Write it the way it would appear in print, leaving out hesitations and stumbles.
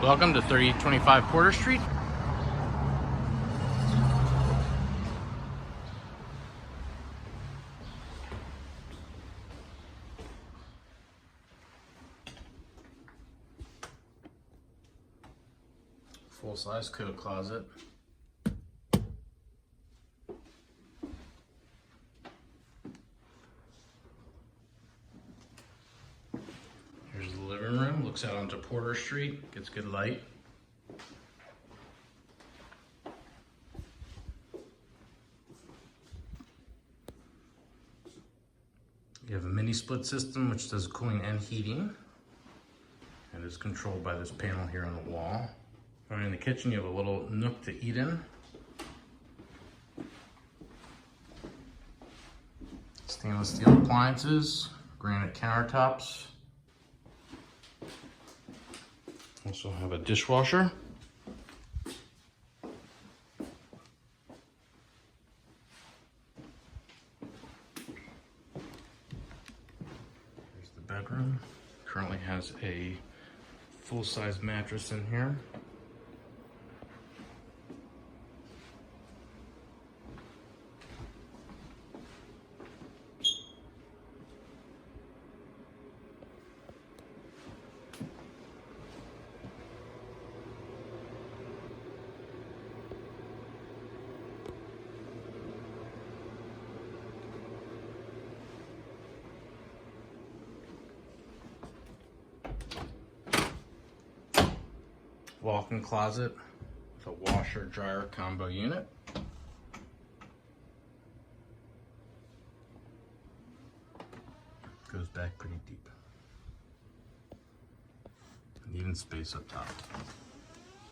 Welcome to 3025 Porter Street. Full-size coat closet. Here's the living room, looks out onto Porter Street, gets good light. You have a mini split system which does cooling and heating and is controlled by this panel here on the wall. Right in the kitchen you have a little nook to eat in. Stainless steel appliances, granite countertops. Also have a dishwasher. Here's the bedroom. Currently has a full-size mattress in here. Walk-in closet with a washer dryer combo unit. Goes back pretty deep. And even space up top.